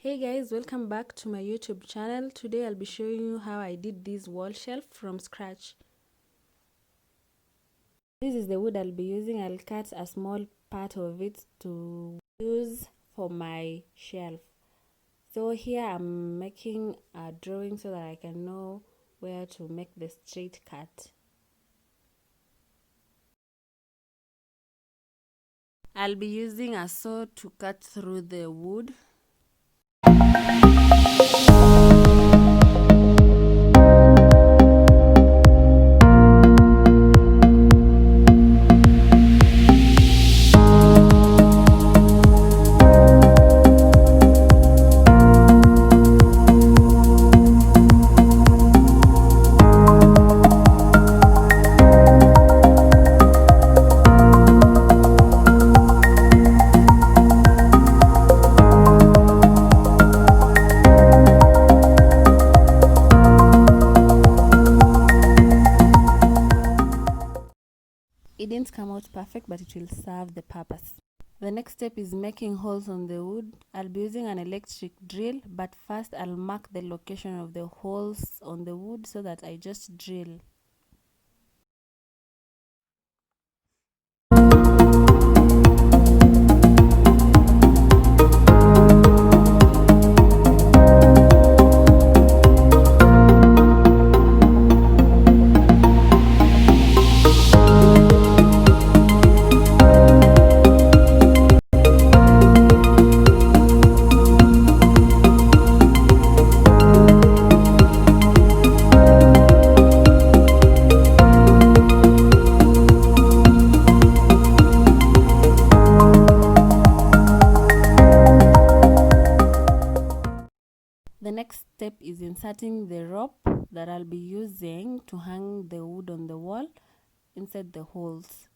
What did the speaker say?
Hey guys, welcome back to my YouTube channel. Today I'll be showing you how I did this wall shelf from scratch. This is the wood I'll be using. I'll cut a small part of it to use for my shelf. So here I'm making a drawing so that I can know where to make the straight cut. I'll be using a saw to cut through the wood. It didn't come out perfect, but it will serve the purpose. The next step is making holes on the wood. I'll be using an electric drill, but first I'll mark the location of the holes on the wood so that I just drill. The next step is inserting the rope that I'll be using to hang the wood on the wall inside the holes.